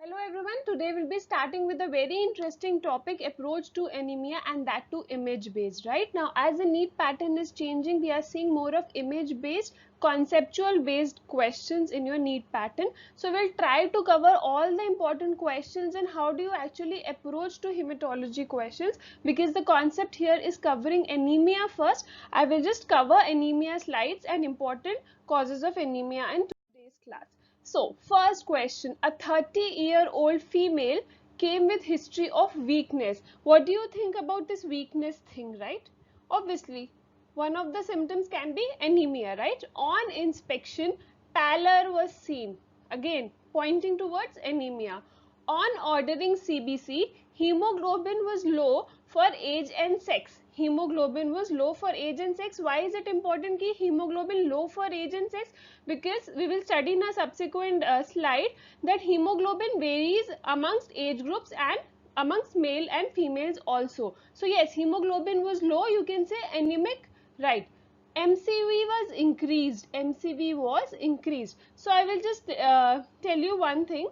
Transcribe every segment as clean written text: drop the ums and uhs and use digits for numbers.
Hello everyone, today we'll be starting with a very interesting topic, approach to anemia, and that too image based. Right now, as the NEET pattern is changing, we are seeing more of image based, conceptual based questions in your NEET pattern. So we'll try to cover all the important questions and how do you actually approach to hematology questions, because the concept here is covering anemia first. I will just cover anemia slides and important causes of anemia in today's class. So, first question, a 30-year-old female came with history of weakness. What do you think about this weakness thing, right? Obviously, one of the symptoms can be anemia, right? On inspection, pallor was seen. Again, pointing towards anemia. On ordering CBC, hemoglobin was low for age and sex. Hemoglobin was low for age and sex. Why is it important ki hemoglobin low for age and sex? Because we will study in a subsequent slide that hemoglobin varies amongst age groups and amongst male and females also. So yes, hemoglobin was low, you can say anemic, right? MCV was increased. MCV was increased. So I will just tell you one thing,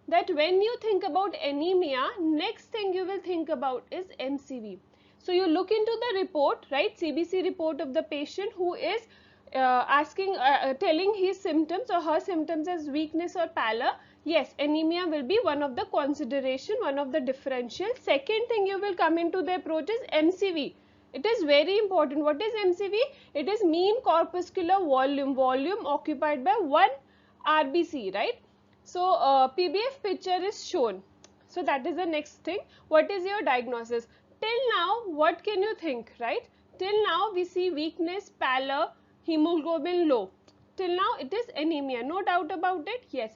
that when you think about anemia, next thing you will think about is MCV. So you look into the report, right? CBC report of the patient who is telling his symptoms or her symptoms as weakness or pallor. Yes, anemia will be one of the consideration, one of the differential. Second thing you will come into the approach is MCV. It is very important. What is MCV? It is mean corpuscular volume, volume occupied by one RBC, right? So PBF picture is shown. So that is the next thing. What is your diagnosis? Till now, what can you think, right? Till now, we see weakness, pallor, hemoglobin low. Till now, it is anemia. No doubt about it. Yes.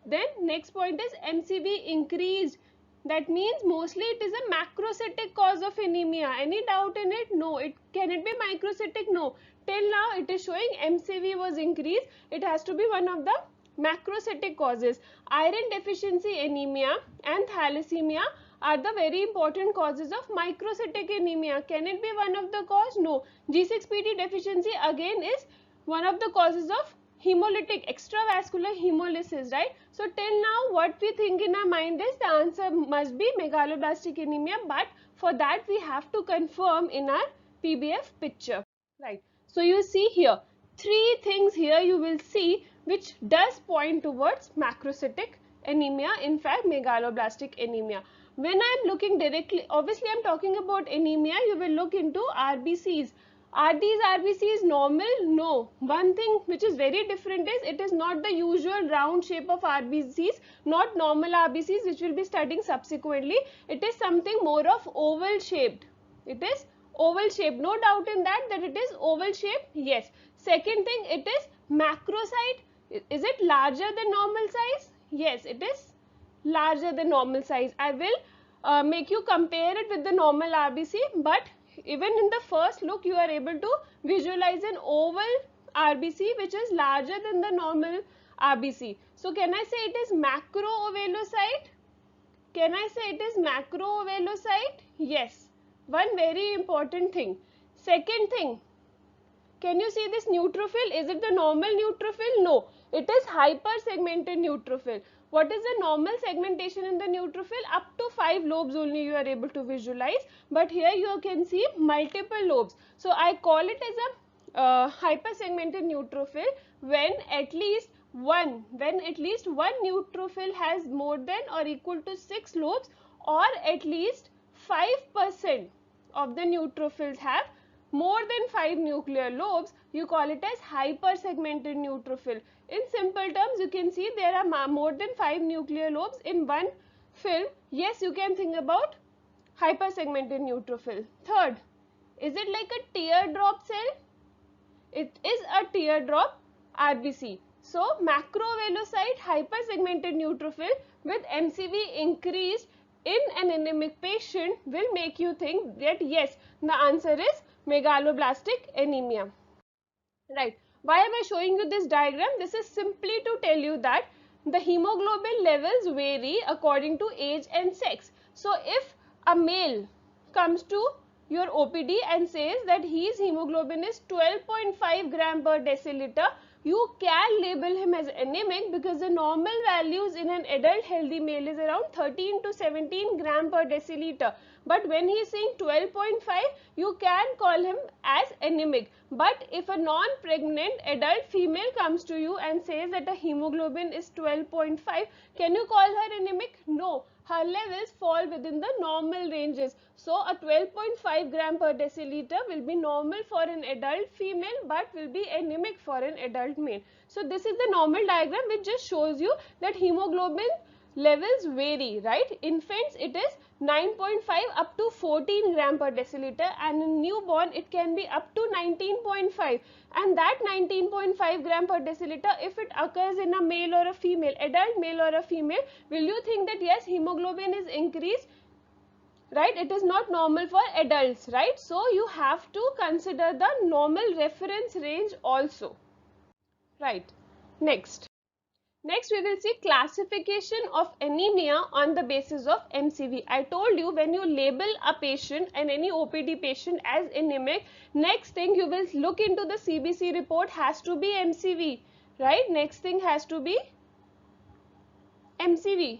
Then next point is MCV increased. That means mostly it is a macrocytic cause of anemia. Any doubt in it? No. Can it be microcytic? No. Till now, it is showing MCV was increased. It has to be one of the macrocytic causes. Iron deficiency anemia and thalassemia are the very important causes of microcytic anemia. Can it be one of the cause? No. G6PD deficiency again is one of the causes of hemolytic extravascular hemolysis, right? So till now what we think in our mind is the answer must be megaloblastic anemia, but for that we have to confirm in our PBF picture, right? So you see here three things here you will see which does point towards macrocytic anemia, in fact megaloblastic anemia. When I am looking directly, obviously I am talking about anemia, you will look into RBCs. Are these RBCs normal? No. One thing which is very different is it is not the usual round shape of RBCs, not normal RBCs, which we will be studying subsequently. It is something more of oval shaped. It is oval shaped. No doubt in that it is oval shaped. Yes. Second thing, it is macrocyte. Is it larger than normal size? Yes, it is larger than normal size. I will make you compare it with the normal RBC, but even in the first look you are able to visualize an oval RBC which is larger than the normal RBC. So can I say it is macroovalocyte? Can I say it is macroovalocyte? Yes. One very important thing. Second thing, can you see this neutrophil? Is it the normal neutrophil? No. It is hypersegmented neutrophil. What is the normal segmentation in the neutrophil? Up to 5 lobes only you are able to visualize. But here you can see multiple lobes. So I call it as a hypersegmented neutrophil when at least one neutrophil has more than or equal to 6 lobes, or at least 5% of the neutrophils have more than 5 nuclear lobes. You call it as hypersegmented neutrophil. In simple terms, you can see there are more than 5 nuclear lobes in one film. Yes, you can think about hypersegmented neutrophil. Third, is it like a teardrop cell? It is a teardrop RBC. So macrovalocyte hypersegmented neutrophil with MCV increased in an anemic patient will make you think that yes, the answer is megaloblastic anemia. Right. Why am I showing you this diagram? This is simply to tell you that the hemoglobin levels vary according to age and sex. So if a male comes to your OPD and says that his hemoglobin is 12.5 gram per deciliter, you can label him as anemic because the normal values in an adult healthy male is around 13 to 17 gram per deciliter. But when he is saying 12.5, you can call him as anemic. But if a non-pregnant adult female comes to you and says that a hemoglobin is 12.5, can you call her anemic? No. Her levels fall within the normal ranges. So, a 12.5 gram per deciliter will be normal for an adult female but will be anemic for an adult male. So, this is the normal diagram which just shows you that hemoglobin levels vary, right? Infants it is 9.5 up to 14 gram per deciliter, and in newborn it can be up to 19.5, and that 19.5 gram per deciliter, if it occurs in a male or a female, adult male or a female, will you think that yes, hemoglobin is increased? Right, it is not normal for adults, right? So you have to consider the normal reference range also, right? Next we will see classification of anemia on the basis of MCV. I told you when you label a patient and any OPD patient as anemic, next thing you will look into the CBC report has to be MCV, right? Next thing has to be MCV.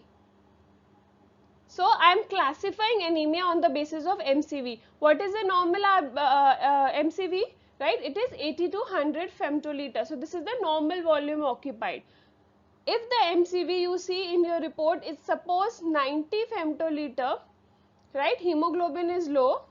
So I am classifying anemia on the basis of MCV. What is the normal MCV? Right? It is 80 to 100 femtoliter. So this is the normal volume occupied. If the MCV you see in your report is suppose 90 femtoliter, right? Hemoglobin is low.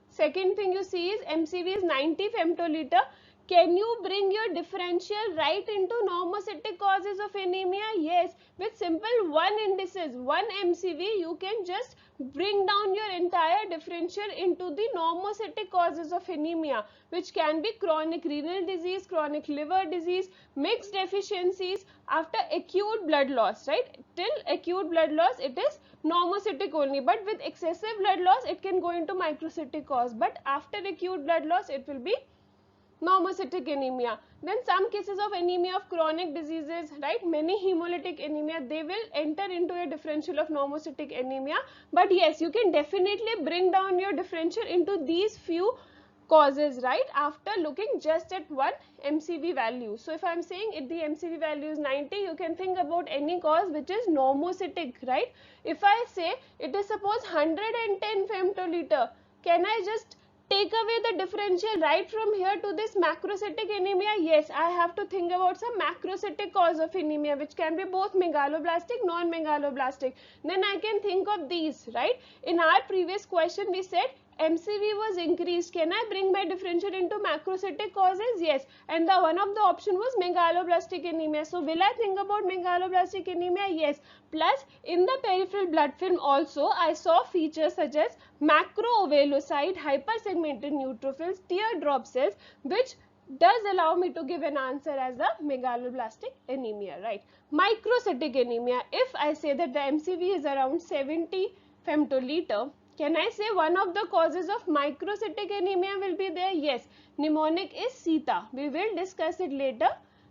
Second thing you see is MCV is 90 femtoliter. Can you bring your differential right into normocytic causes of anemia? Yes, with simple one indices, one MCV, you can just bring down your entire differential into the normocytic causes of anemia, which can be chronic renal disease, chronic liver disease, mixed deficiencies after acute blood loss, right? Till acute blood loss, it is normocytic only, but with excessive blood loss, it can go into microcytic cause, but after acute blood loss, it will be normocytic anemia. Then some cases of anemia of chronic diseases, right? Many hemolytic anemia, they will enter into a differential of normocytic anemia. But yes, you can definitely bring down your differential into these few causes, right? After looking just at one MCV value. So if I am saying if the MCV value is 90, you can think about any cause which is normocytic, right? If I say it is suppose 110 femtoliter, can I just take away the differential right from here to this macrocytic anemia? Yes, I have to think about some macrocytic cause of anemia, which can be both megaloblastic, non-megaloblastic. Then I can think of these, right? In our previous question, we said MCV was increased. Can I bring my differential into macrocytic causes? Yes. And the one of the option was megaloblastic anemia. So will I think about megaloblastic anemia? Yes. Plus in the peripheral blood film also I saw features such as macroovalocyte, hypersegmented neutrophils, teardrop cells, which does allow me to give an answer as a megaloblastic anemia, right? Microcytic anemia, if I say that the MCV is around 70 femtoliter, can I say one of the causes of microcytic anemia will be there? Yes, mnemonic is SITA. We will discuss it later,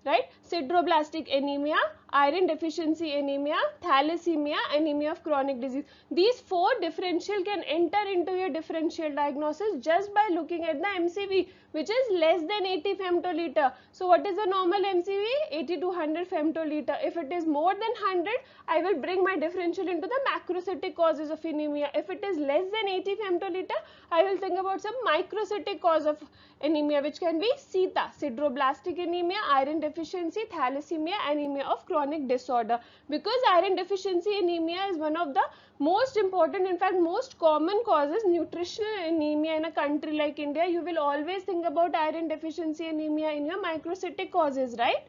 right? Sideroblastic anemia, iron deficiency anemia, thalassemia, anemia of chronic disease. These four differential can enter into your differential diagnosis just by looking at the MCV, which is less than 80 femtoliter. So what is the normal MCV? 80 to 100 femtoliter. If it is more than 100, I will bring my differential into the macrocytic causes of anemia. If it is less than 80 femtoliter, I will think about some microcytic cause of anemia, which can be SITA, sideroblastic anemia, iron deficiency, thalassemia, anemia of chronic disorder. Because iron deficiency anemia is one of the most important, in fact most common causes nutritional anemia in a country like India, you will always think about iron deficiency anemia in your microcytic causes, right?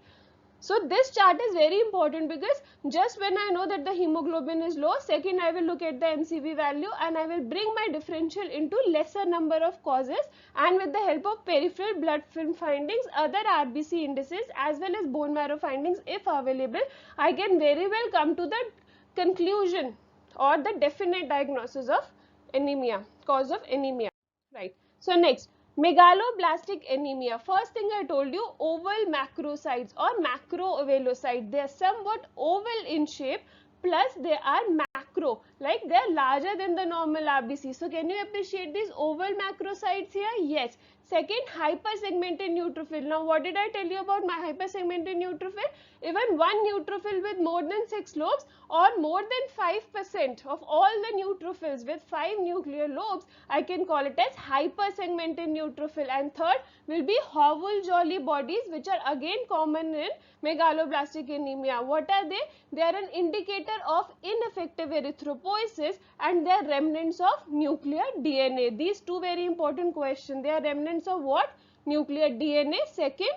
So this chart is very important because just when I know that the hemoglobin is low, second I will look at the MCV value and I will bring my differential into lesser number of causes, and with the help of peripheral blood film findings, other RBC indices as well as bone marrow findings if available, I can very well come to the conclusion or the definite diagnosis of anemia, cause of anemia, right? So next, megaloblastic anemia. First thing I told you, oval macrocytes or macroovalocytes. They are somewhat oval in shape, plus they are macro, like they are larger than the normal RBC. So can you appreciate these oval macrocytes here? Yes. Second, hypersegmented neutrophil. Now, what did I tell you about my hypersegmented neutrophil? Even one neutrophil with more than 6 lobes or more than 5% of all the neutrophils with 5 nuclear lobes, I can call it as hypersegmented neutrophil. And third will be Howell-Jolly bodies, which are again common in megaloblastic anemia. What are they? They are an indicator of ineffective erythropoiesis and they are remnants of nuclear DNA. These two very important questions. They are remnants of what? Nuclear DNA. Second,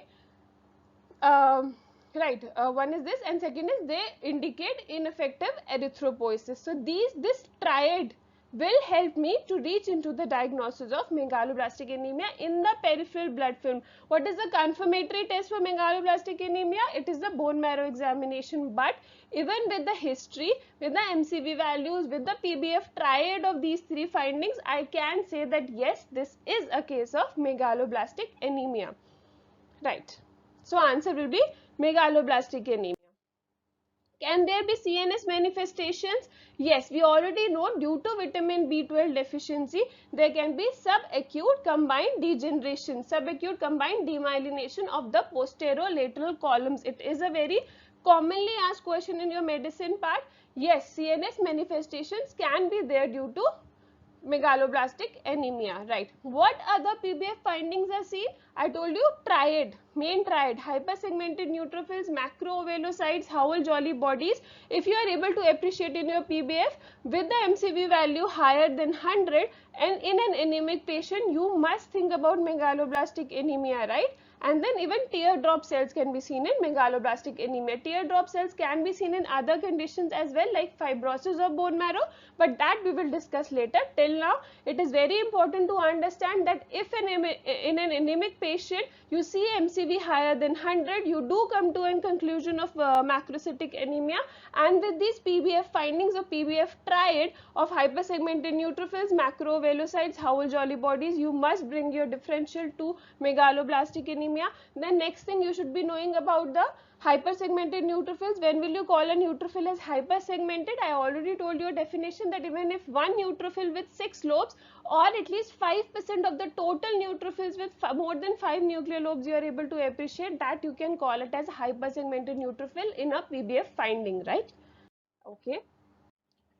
one is this, and second is they indicate ineffective erythropoiesis. So this triad will help me to reach into the diagnosis of megaloblastic anemia in the peripheral blood film. What is the confirmatory test for megaloblastic anemia? It is the bone marrow examination. But even with the history, with the MCV values, with the PBF triad of these three findings, I can say that yes, this is a case of megaloblastic anemia. Right. So answer will be megaloblastic anemia. Can there be CNS manifestations? Yes, we already know due to vitamin B12 deficiency, there can be subacute combined degeneration, subacute combined demyelination of the posterolateral columns. It is a very commonly asked question in your medicine part. Yes, CNS manifestations can be there due to megaloblastic anemia, right? What other PBF findings are seen? I told you triad, main triad, hypersegmented neutrophils, macroovalocytes, Howell-Jolly bodies. If you are able to appreciate in your PBF with the MCV value higher than 100 and in an anemic patient, you must think about megaloblastic anemia, right? And then even teardrop cells can be seen in megaloblastic anemia. Teardrop cells can be seen in other conditions as well, like fibrosis of bone marrow, but that we will discuss later. Till now, it is very important to understand that if in an anemic patient you see MCV higher than 100, you do come to a conclusion of macrocytic anemia. And with these PBF findings of PBF triad of hypersegmented neutrophils, macroovalocytes, Howell-Jolly bodies, you must bring your differential to megaloblastic anemia. Then next thing you should be knowing about the hypersegmented neutrophils. When will you call a neutrophil as hypersegmented? I already told you a definition that even if one neutrophil with 6 lobes or at least 5% of the total neutrophils with more than 5 nuclear lobes you are able to appreciate, that you can call it as hypersegmented neutrophil in a PBF finding, right? Okay.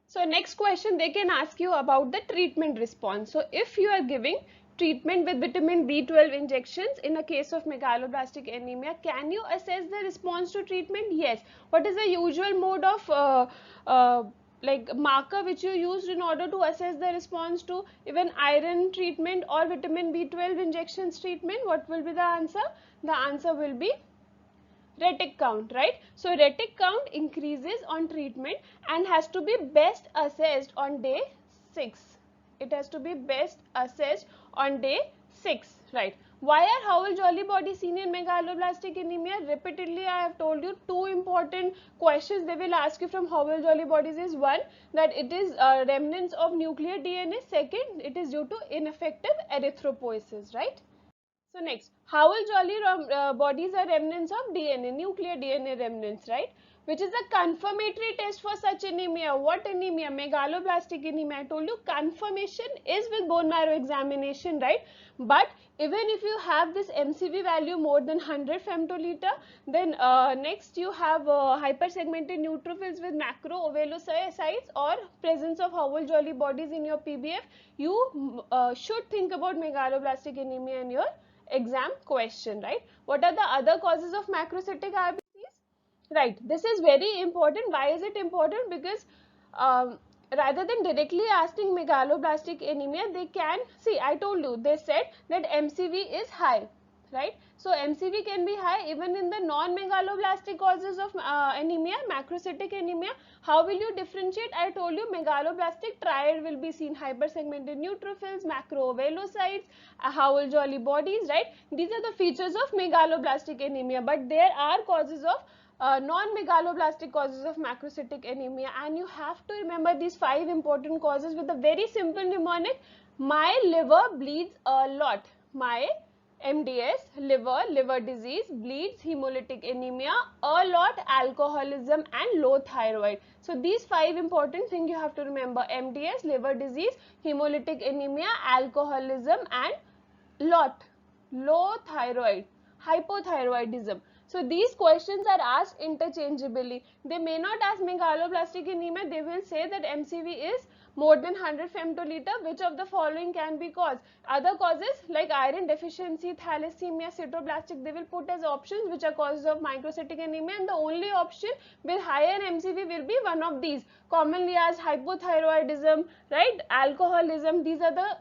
So next question they can ask you about the treatment response. So if you are giving treatment with vitamin B12 injections in a case of megaloblastic anemia, can you assess the response to treatment? Yes. What is the usual mode of like marker which you used in order to assess the response to even iron treatment or vitamin B12 injections treatment? What will be the answer? The answer will be retic count, right? So retic count increases on treatment and has to be best assessed on day 6. It has to be best assessed on day 6, right? Why are Howell-Jolly bodies seen in megaloblastic anemia? Repeatedly I have told you two important questions they will ask you from Howell-Jolly bodies is one, that it is remnants of nuclear DNA. Second, it is due to ineffective erythropoiesis, right? So next, Howell-Jolly bodies are remnants of DNA, nuclear DNA remnants, right? Which is a confirmatory test for such anemia. What anemia? Megaloblastic anemia. I told you confirmation is with bone marrow examination, right? But even if you have this MCV value more than 100 femtoliter, then next you have hypersegmented neutrophils with macroovalocytes or presence of Howell-Jolly bodies in your PBF, you should think about megaloblastic anemia in your exam question, right? What are the other causes of macrocytic IBCs? Right, this is very important. Why is it important? Because rather than directly asking megaloblastic anemia, they can see, I told you, they said that MCV is high, right? So MCV can be high even in the non-megaloblastic causes of anemia, macrocytic anemia. How will you differentiate? I told you megaloblastic triad will be seen: hypersegmented neutrophils, macroovalocytes, Howell-Jolly bodies, right? These are the features of megaloblastic anemia, but there are causes of non-megaloblastic causes of macrocytic anemia, and you have to remember these 5 important causes with a very simple mnemonic. My liver bleeds a lot. My MDS, liver disease, bleeds, hemolytic anemia, a lot, alcoholism and low thyroid. So these 5 important things you have to remember: MDS, liver disease, hemolytic anemia, alcoholism and lot. low thyroid, hypothyroidism. So these questions are asked interchangeably. They may not ask megaloblastic anemia, they will say that MCV is more than 100 femtoliter, which of the following can be caused. Other causes like iron deficiency, thalassemia, sideroblastic, they will put as options which are causes of microcytic anemia, and the only option with higher MCV will be one of these. Commonly asked hypothyroidism, right, alcoholism, these are the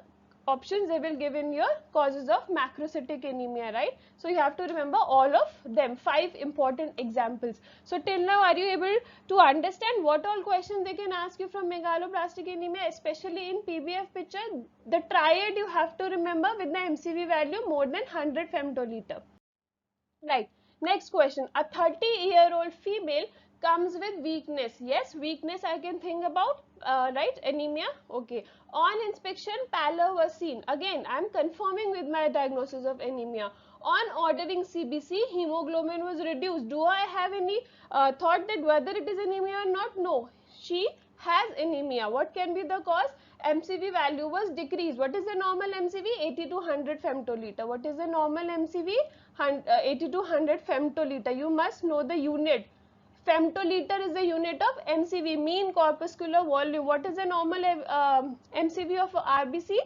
options they will give in your causes of macrocytic anemia, right? So you have to remember all of them, 5 important examples. So till now, are you able to understand what all questions they can ask you from megaloblastic anemia, especially in PBF picture? The triad you have to remember with the MCV value more than 100 femtoliter. Right. Next question. A 30-year-old female comes with weakness. Yes, weakness I can think about, right? Anemia. Okay. On inspection, pallor was seen. Again, I am confirming with my diagnosis of anemia. On ordering CBC, hemoglobin was reduced. Do I have any thought that whether it is anemia or not? No. She has anemia. What can be the cause? MCV value was decreased. What is the normal MCV? 80 to 100 femtoliter. What is the normal MCV? 80 to 100 femtoliter. You must know the unit. Femtoliter is the unit of MCV, mean corpuscular volume. What is the normal MCV of RBC?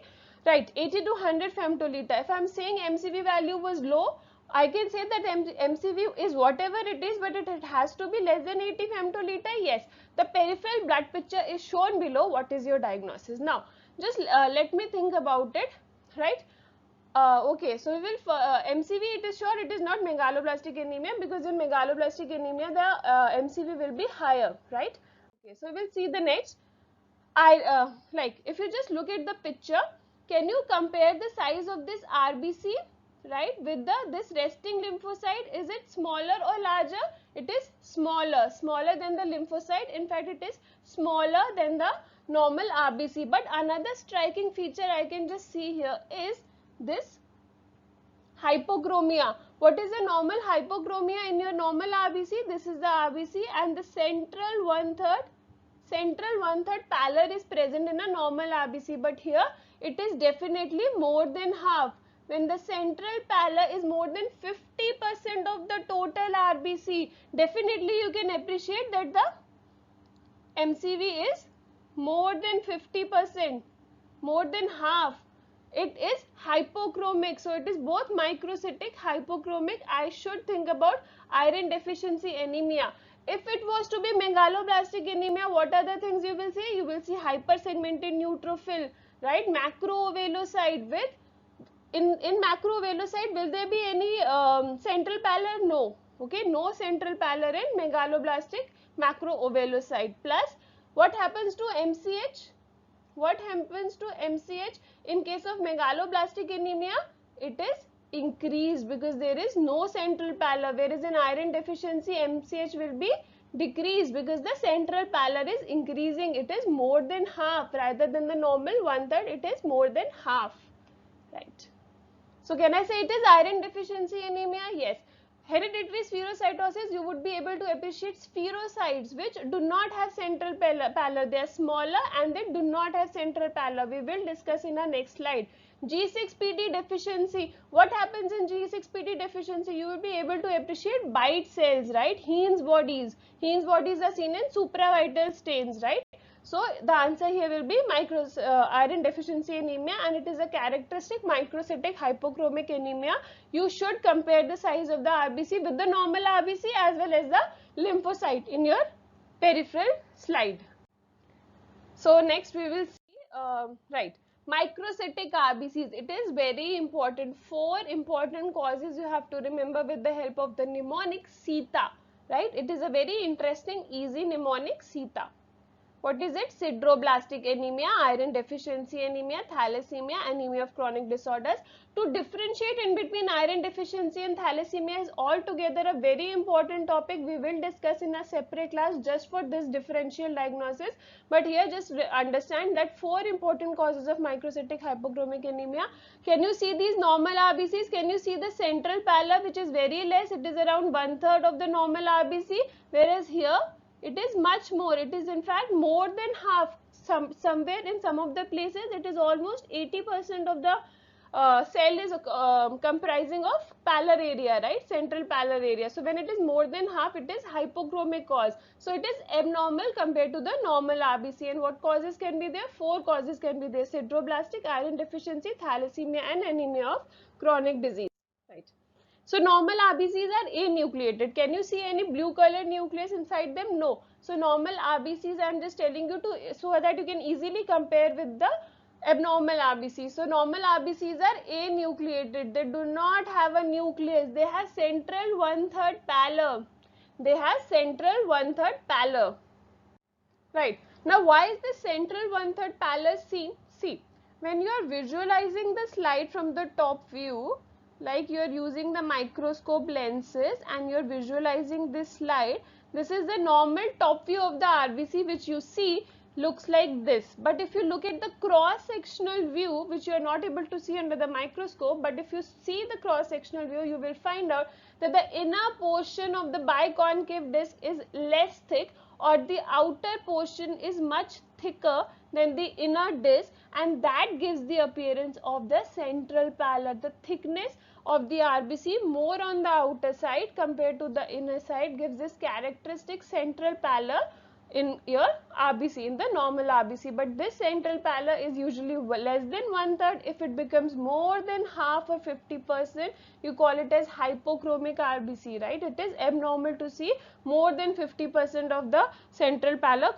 Right, 80 to 100 femtoliter. If I am saying MCV value was low, I can say that MCV is whatever it is, but it has to be less than 80 femtoliter. Yes, the peripheral blood picture is shown below. What is your diagnosis? Now, just let me think about it, right? Okay, so we will MCV, it is sure it is not megaloblastic anemia, because in megaloblastic anemia the MCV will be higher, right? Okay, so we will see the next. Like if you just look at the picture, can you compare the size of this RBC, right, with this resting lymphocyte? Is it smaller or larger? It is smaller than the lymphocyte. In fact, it is smaller than the normal RBC. But another striking feature I can just see here is this hypochromia. What is the normal hypochromia in your normal RBC? This is the RBC, and the central one-third pallor is present in a normal RBC, but here it is definitely more than half. When the central pallor is more than 50% of the total RBC, definitely you can appreciate that the MCV is more than 50%, more than half. It is hypochromic, so it is both microcytic, hypochromic. I should think about iron deficiency anemia. If it was to be megaloblastic anemia, what are the things you will see? You will see hypersegmented neutrophil, right? Macroovalocyte with, in macroovalocyte, will there be any central pallor? No. Okay, no central pallor in megaloblastic macroovalocyte. Plus, what happens to MCH? What happens to MCH in case of megaloblastic anemia? It is increased because there is no central pallor, whereas in iron deficiency MCH will be decreased because the central pallor is increasing. It is more than half rather than the normal 1/3. It is more than half, right? So can I say it is iron deficiency anemia? Yes. Hereditary spherocytosis, you would be able to appreciate spherocytes which do not have central pallor. They are smaller and they do not have central pallor. We will discuss in our next slide. G6PD deficiency. What happens in G6PD deficiency? You will be able to appreciate bite cells, right? Heinz bodies. Heinz bodies are seen in supravital stains, right? So the answer here will be iron deficiency anemia, and it is a characteristic microcytic hypochromic anemia. You should compare the size of the RBC with the normal RBC as well as the lymphocyte in your peripheral slide. So next we will see, right, microcytic RBCs. It is very important. 4 important causes you have to remember with the help of the mnemonic SITA, right? It is a very interesting, easy mnemonic SITA. What is it? Sideroblastic anemia, iron deficiency anemia, thalassemia, anemia of chronic disorders. To differentiate in between iron deficiency and thalassemia is altogether a very important topic. We will discuss in a separate class just for this differential diagnosis. But here just understand that 4 important causes of microcytic hypochromic anemia. Can you see these normal RBCs? Can you see the central pallor, which is very less? It is around 1/3 of the normal RBC, whereas here it is much more. It is in fact more than half. Somewhere in some of the places it is almost 80% of the cell is comprising of pallor area, right? Central pallor area. So when it is more than half, it is hypochromic cause. So it is abnormal compared to the normal RBC. And what causes can be there? 4 causes can be there: sideroblastic, iron deficiency, thalassemia, and anemia of chronic disease, right? So normal RBCs are anucleated. Can you see any blue colored nucleus inside them? No. So normal RBCs, I am just telling you to, so that you can easily compare with the abnormal RBCs. So normal RBCs are anucleated. They do not have a nucleus. They have central 1/3 pallor. They have central 1/3 pallor. Right. Now, why is the central 1/3 pallor seen? See, when you are visualizing the slide from the top view, like you are using the microscope lenses and you are visualizing this slide, this is the normal top view of the RBC which you see looks like this. But if you look at the cross-sectional view, which you are not able to see under the microscope, but if you see the cross-sectional view, you will find out that the inner portion of the biconcave disc is less thick, or the outer portion is much thicker than the inner disc, and that gives the appearance of the central pallor. The thickness of the RBC more on the outer side compared to the inner side gives this characteristic central pallor in your RBC, in the normal RBC. But this central pallor is usually less than 1/3. If it becomes more than half or 50%, you call it as hypochromic RBC, right? It is abnormal to see more than 50% of the central pallor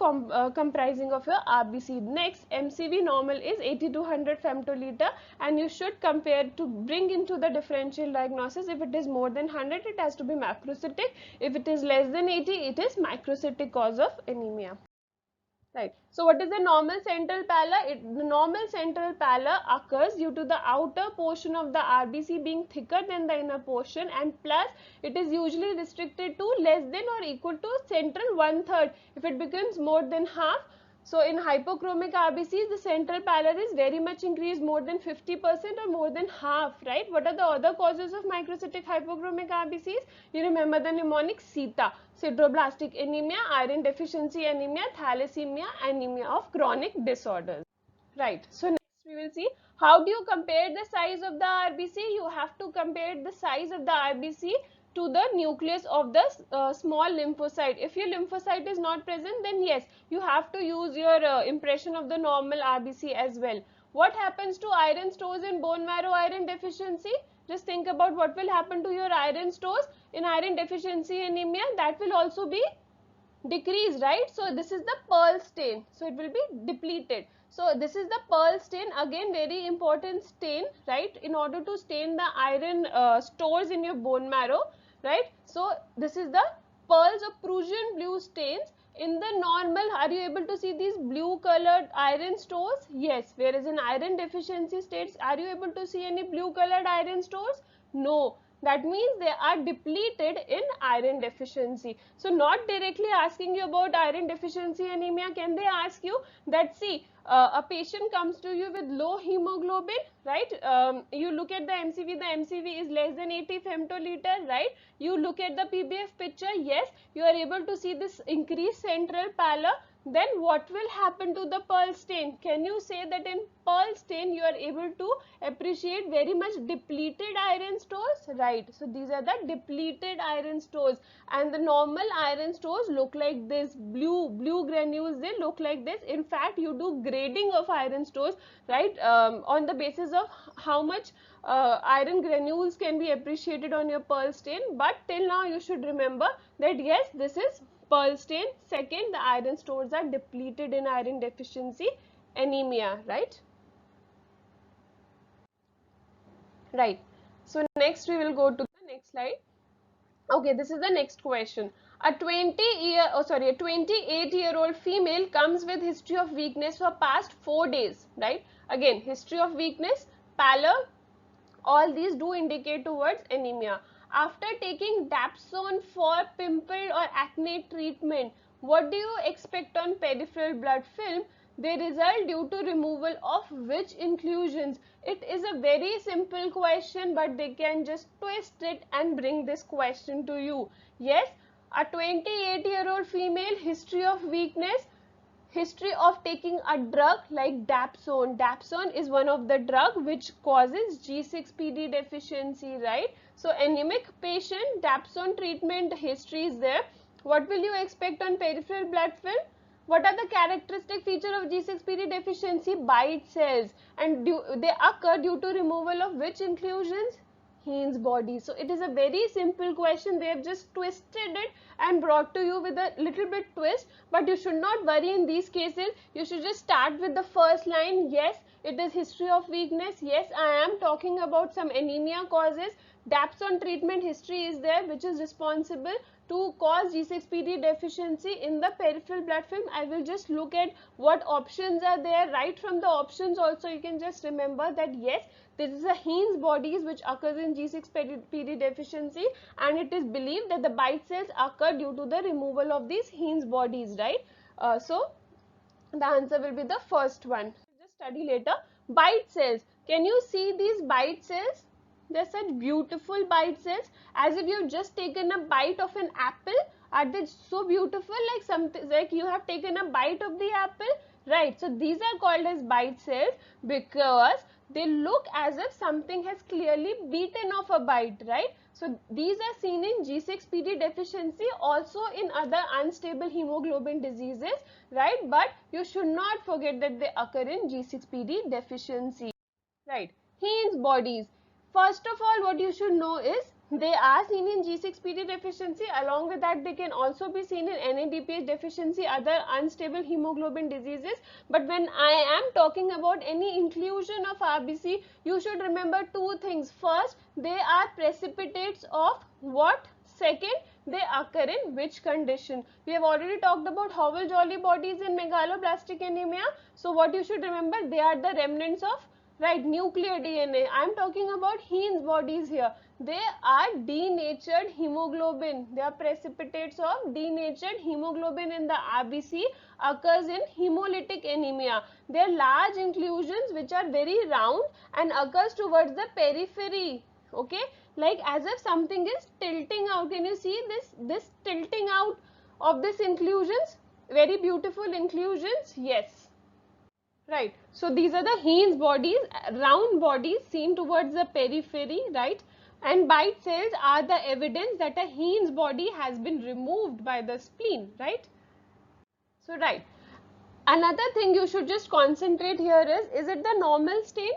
comprising of your RBC. Next, MCV normal is 80 to 100 femtoliter, and you should compare to bring into the differential diagnosis. If it is more than 100, it has to be macrocytic. If it is less than 80, it is microcytic cause of anemia. Right. So what is the normal central pallor? The normal central pallor occurs due to the outer portion of the RBC being thicker than the inner portion, and plus it is usually restricted to less than or equal to central 1/3. If it becomes more than half, so in hypochromic RBCs, the central pallor is very much increased, more than 50% or more than half, right? What are the other causes of microcytic hypochromic RBCs? You remember the mnemonic SITA: sideroblastic anemia, iron deficiency anemia, thalassemia, anemia of chronic disorders. Right. So next we will see how do you compare the size of the RBC. You have to compare the size of the RBC to the nucleus of the small lymphocyte. If your lymphocyte is not present, then yes, you have to use your impression of the normal RBC as well. What happens to iron stores in bone marrow iron deficiency? Just think about what will happen to your iron stores in iron deficiency anemia. That will also be decreased, right? So this is the Pearl stain, so it will be depleted. So this is the Pearl stain, again very important stain, right? In order to stain the iron stores in your bone marrow, right? So this is the pearls of Prussian blue stains. In the normal, are you able to see these blue colored iron stores? Yes. Whereas in iron deficiency states, are you able to see any blue colored iron stores? No. That means they are depleted in iron deficiency. So not directly asking you about iron deficiency anemia, can they ask you that, see, a patient comes to you with low hemoglobin, right? You look at the MCV is less than 80 femtoliter, right? You look at the PBF picture, yes, you are able to see this increased central pallor. Then what will happen to the Pearl stain? Can you say that in Pearl stain you are able to appreciate very much depleted iron stores? Right. So these are the depleted iron stores, and the normal iron stores look like this. Blue granules, they look like this. In fact, you do grading of iron stores, right, on the basis of how much iron granules can be appreciated on your Pearl stain. But till now you should remember that yes, this is Pearl stain. Second, the iron stores are depleted in iron deficiency anemia, right? Right. So next we will go to the next slide. Okay, this is the next question. A 28-year-old female comes with history of weakness for past 4 days, right? Again, history of weakness, pallor, all these do indicate towards anemia. After taking Dapsone for pimple or acne treatment, what do you expect on peripheral blood film? They result due to removal of which inclusions? It is a very simple question, but they can just twist it and bring this question to you. Yes, a 28-year-old female, history of weakness, history of taking a drug like dapsone. Dapsone is one of the drug which causes G6PD deficiency, right? So anemic patient, dapsone treatment history is there. What will you expect on peripheral blood film? What are the characteristic feature of G6PD deficiency? Bite cells, and they occur due to removal of which inclusions? Heinz body. So it is a very simple question. They have just twisted it and brought to you with a little bit twist, but you should not worry in these cases. You should just start with the first line. Yes, it is history of weakness. Yes, I am talking about some anemia causes. Dapsone treatment history is there, which is responsible to cause G6PD deficiency in the peripheral blood film. I will just look at what options are there. Right from the options also you can just remember that yes, this is a Heinz bodies which occurs in G6PD deficiency, and it is believed that the bite cells occur due to the removal of these Heinz bodies, right? So the answer will be the first one. Just study later. Bite cells. Can you see these bite cells? They're such beautiful bite cells, as if you've just taken a bite of an apple. Are they so beautiful, like something like you have taken a bite of the apple? Right. So these are called as bite cells because they look as if something has clearly beaten off a bite, right? So these are seen in G6PD deficiency, also in other unstable hemoglobin diseases, right? But you should not forget that they occur in G6PD deficiency, right? Heinz bodies. First of all, what you should know is they are seen in G6PD deficiency. Along with that, they can also be seen in NADPH deficiency, other unstable hemoglobin diseases. But when I am talking about any inclusion of RBC, you should remember two things. First, they are precipitates of what? Second, they occur in which condition? We have already talked about Howell-Jolly bodies in megaloblastic anemia. So what you should remember, they are the remnants of, right, nuclear DNA. I am talking about Heinz bodies here. They are denatured hemoglobin. They are precipitates of denatured hemoglobin in the RBC, occurs in hemolytic anemia. They are large inclusions which are very round and occurs towards the periphery. Okay, like as if something is tilting out. Can you see this tilting out of this inclusions? Very beautiful inclusions. Yes. Right. So these are the Heinz bodies, round bodies seen towards the periphery, right? And bite cells are the evidence that a Heinz body has been removed by the spleen, right? So, right. Another thing you should just concentrate here is it the normal stain?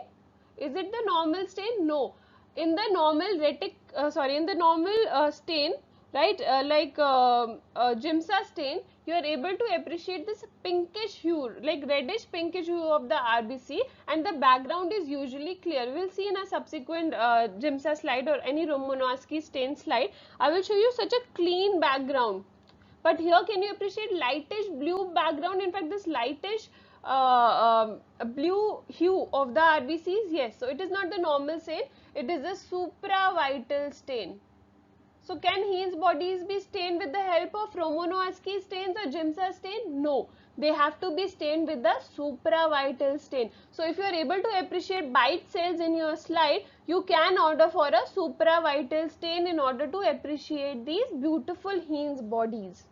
Is it the normal stain? No. In the normal in the normal stain, right, Giemsa stain, you are able to appreciate this pinkish hue, like reddish pinkish hue of the RBC, and the background is usually clear. We will see in a subsequent Giemsa slide or any Romanowski stain slide. I will show you such a clean background. But here, can you appreciate lightish blue background? In fact, this lightish blue hue of the RBCs, yes. So it is not the normal stain, it is a supravital stain. So can Heinz bodies be stained with the help of Romanowski stains or Giemsa stain? No, they have to be stained with the supravital stain. So if you are able to appreciate bite cells in your slide, you can order for a supravital stain in order to appreciate these beautiful Heinz bodies.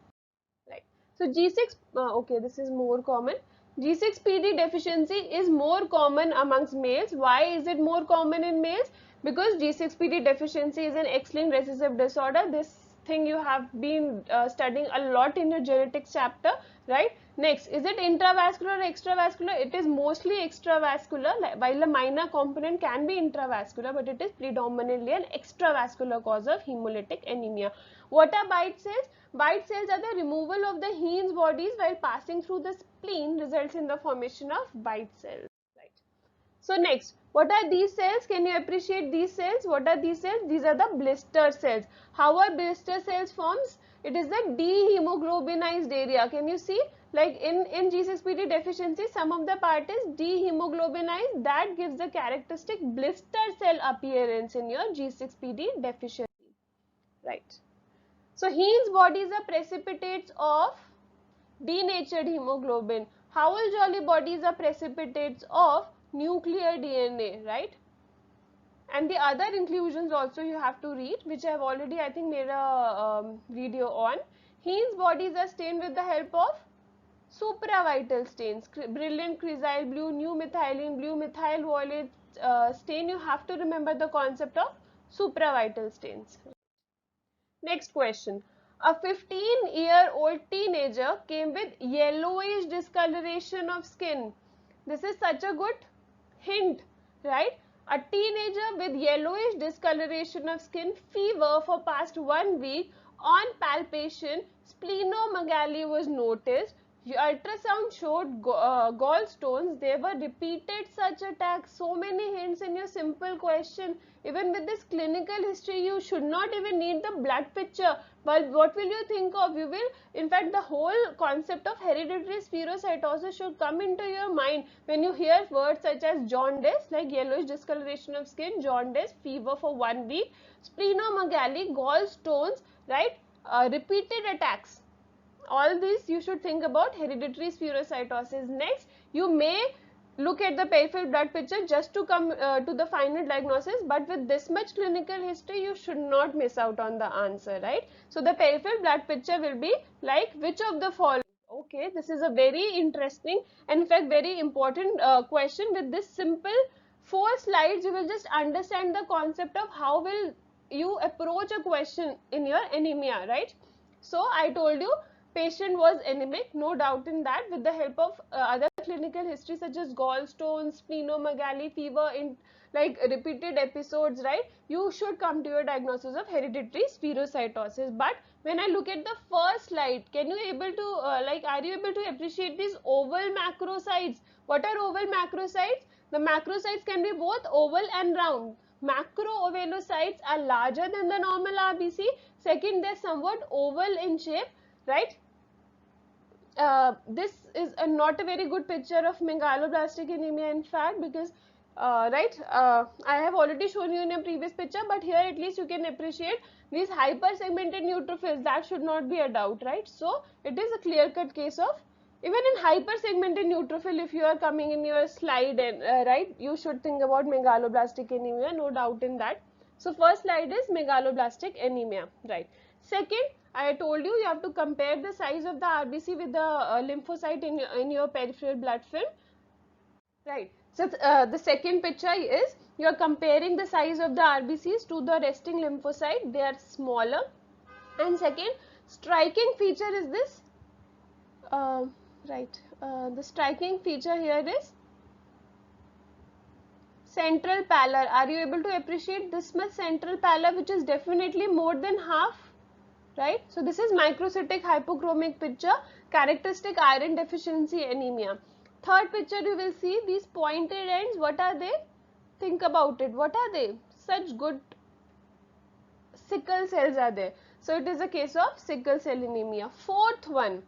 Right. So G6, okay, this is more common. G6PD deficiency is more common amongst males. Why is it more common in males? Because G6PD deficiency is an X-linked recessive disorder. This thing you have been studying a lot in your genetics chapter, right? Next, is it intravascular or extravascular? It is mostly extravascular, while a minor component can be intravascular, but it is predominantly an extravascular cause of hemolytic anemia. What are bite cells? Bite cells are the removal of the Heinz bodies while passing through the spleen, results in the formation of bite cells. Right. So next, what are these cells? Can you appreciate these cells? What are these cells? These are the blister cells. How are blister cells forms? It is the dehemoglobinized area. Can you see? Like in G6PD deficiency, some of the part is dehemoglobinized. That gives the characteristic blister cell appearance in your G6PD deficiency. Right. So Heinz bodies are precipitates of denatured hemoglobin. Howell-Jolly bodies are precipitates of nuclear DNA, right? And the other inclusions also you have to read, which I have already, I think, made a video on. Heinz bodies are stained with the help of Supravital stains, brilliant cressyl blue, new methylene blue, methyl violet stain. You have to remember the concept of supravital stains. Next question. A 15-year-old teenager came with yellowish discoloration of skin. This is such a good hint, right? A teenager with yellowish discoloration of skin, fever for past 1 week, on palpation, splenomegaly was noticed. Ultrasound showed gallstones. There were repeated such attacks. So many hints in your simple question. Even with this clinical history, you should not even need the blood picture. But what will you think of? You will, in fact, the whole concept of hereditary spherocytosis should come into your mind when you hear words such as jaundice, like yellowish discoloration of skin, jaundice, fever for 1 week, splenomegaly, gallstones, right? Repeated attacks. All these you should think about hereditary spherocytosis. Next, you may look at the peripheral blood picture just to come to the final diagnosis, but with this much clinical history, you should not miss out on the answer, right? So the peripheral blood picture will be like which of the following? Okay, this is a very interesting and in fact very important question. With this simple 4 slides, you will just understand the concept of how will you approach a question in your anemia, right? So I told you patient was anemic, no doubt in that. With the help of other clinical history such as gallstones, splenomegaly, fever in like repeated episodes, right? You should come to your diagnosis of hereditary spherocytosis. But when I look at the first slide, can you able to are you able to appreciate these oval macrocytes? What are oval macrocytes? The macrocytes can be both oval and round. Macroovelocytes are larger than the normal RBC. Second, they're somewhat oval in shape, right? This is not a very good picture of megaloblastic anemia, in fact, because I have already shown you in a previous picture, but here at least you can appreciate these hypersegmented neutrophils. That should not be a doubt, right? So it is a clear-cut case of even in hypersegmented neutrophil. If you are coming in your slide and right, you should think about megaloblastic anemia, no doubt in that. So first slide is megaloblastic anemia, right? Second, I told you have to compare the size of the RBC with the lymphocyte in your peripheral blood film, right? So the second picture is you are comparing the size of the RBCs to the resting lymphocyte. They are smaller. And second striking feature is this, the striking feature here is central pallor. Are you able to appreciate this much central pallor, which is definitely more than half? Right, so this is microcytic hypochromic picture, characteristic iron deficiency anemia. Third picture, you will see these pointed ends. What are they? Think about it. What are they? Such good sickle cells are there. So it is a case of sickle cell anemia. Fourth one,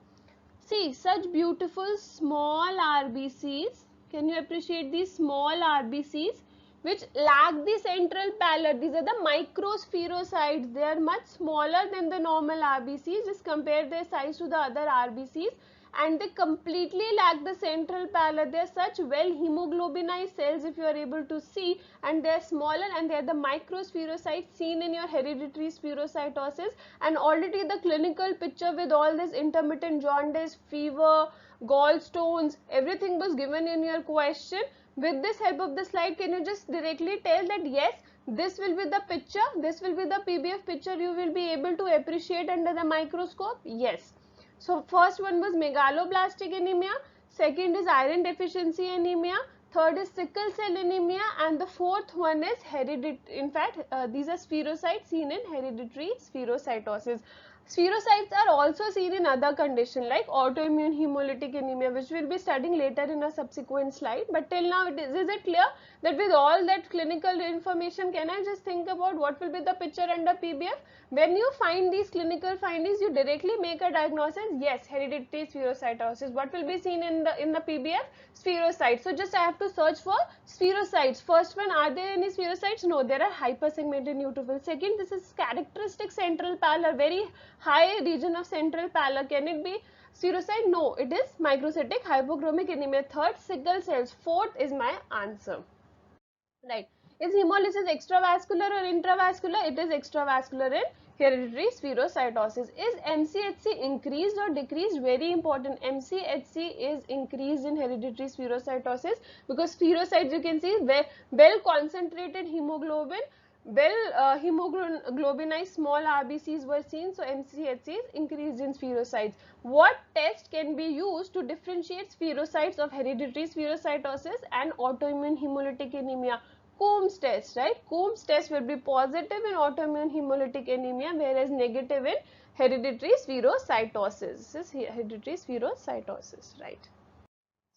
see such beautiful small RBCs. Can you appreciate these small RBCs which lack the central pallor? These are the microspherocytes. They are much smaller than the normal RBCs. Just compare their size to the other RBCs, and they completely lack the central pallor. They are such well hemoglobinized cells, if you are able to see, and they are smaller, and they are the microspherocytes seen in your hereditary spherocytosis. And already the clinical picture with all this intermittent jaundice, fever, gallstones, everything was given in your question. With this help of the slide, can you just directly tell that yes, this will be the picture, this will be the PBF picture you will be able to appreciate under the microscope? Yes. So first one was megaloblastic anemia, second is iron deficiency anemia, third is sickle cell anemia, and the fourth one is hereditary. In fact, these are spherocytes seen in hereditary spherocytosis. Spherocytes are also seen in other conditions like autoimmune hemolytic anemia, which we will be studying later in a subsequent slide. But till now, is it clear that with all that clinical information, can I just think about what will be the picture under PBF? When you find these clinical findings, you directly make a diagnosis. Yes, hereditary spherocytosis. What will be seen in the PBF? Spherocytes. So just I have to search for spherocytes. First one, are there any spherocytes? No, there are hypersegmented neutrophils. Second, this is characteristic central pallor, very high region of central pallor. Can it be spherocyte? No, it is microcytic hypochromic anemia. Third, sickle cells. Fourth is my answer. Right. Is hemolysis extravascular or intravascular? It is extravascular in hereditary spherocytosis. Is MCHC increased or decreased? Very important. MCHC is increased in hereditary spherocytosis because spherocytes, you can see, well concentrated hemoglobin, hemoglobinized small RBCs were seen, so MCHC is increased in spherocytes. What test can be used to differentiate spherocytes of hereditary spherocytosis and autoimmune hemolytic anemia? Coombs test, right? Coombs test will be positive in autoimmune hemolytic anemia, whereas negative in hereditary spherocytosis. This is hereditary spherocytosis, right?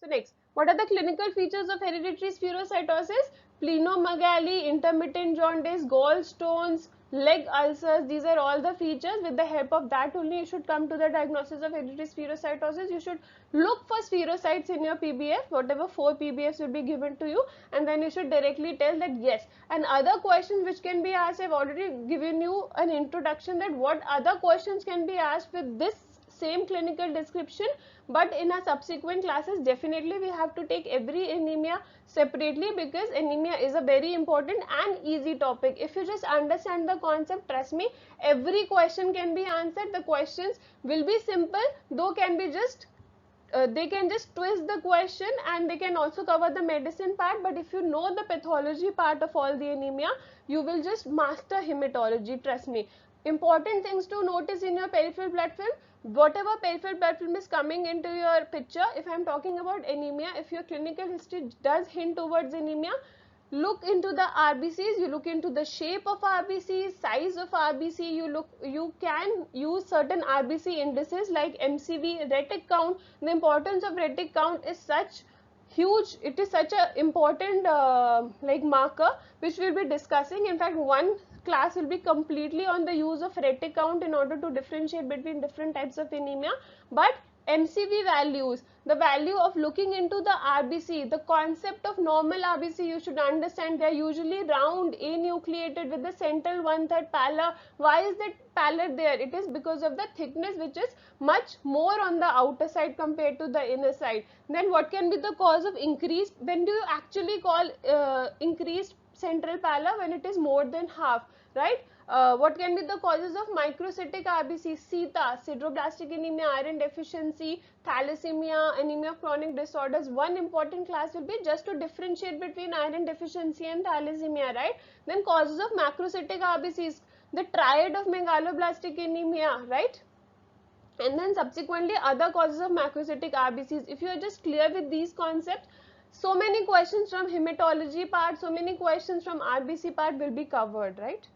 So next, what are the clinical features of hereditary spherocytosis? Splenomegaly, intermittent jaundice, gallstones, leg ulcers. These are all the features. With the help of that only you should come to the diagnosis of hereditary spherocytosis. You should look for spherocytes in your PBF, whatever 4 PBFs will be given to you, and then you should directly tell that yes. And other questions which can be asked, I have already given you an introduction that what other questions can be asked with this same clinical description, but in our subsequent classes definitely we have to take every anemia separately, because anemia is a very important and easy topic. If you just understand the concept, trust me, every question can be answered. The questions will be simple, though can be just they can just twist the question and they can also cover the medicine part, but if you know the pathology part of all the anemia, you will just master hematology, trust me. Important things to notice in your peripheral blood film: whatever peripheral blood film is coming into your picture, if I am talking about anemia, if your clinical history does hint towards anemia, look into the RBCs, you look into the shape of RBCs, size of RBC, you can use certain RBC indices like MCV, retic count. The importance of retic count is such huge, it is such a important like marker which we will be discussing. In fact, one class will be completely on the use of retic count in order to differentiate between different types of anemia. But MCV values, the value of looking into the RBC, the concept of normal RBC, you should understand they are usually round, anucleated with the central 1/3 pallor. Why is that pallor there? It is because of the thickness which is much more on the outer side compared to the inner side. Then what can be the cause of increased, when do you actually call increased central pallor? When it is more than half, right? What can be the causes of microcytic RBC? SITA, sideroblastic anemia, iron deficiency, thalassemia, anemia of chronic disorders. One important class will be just to differentiate between iron deficiency and thalassemia, right? Then causes of macrocytic RBCs, the triad of megaloblastic anemia, right? And then subsequently other causes of macrocytic RBCs. If you are just clear with these concepts, so many questions from hematology part, so many questions from RBC part will be covered, right?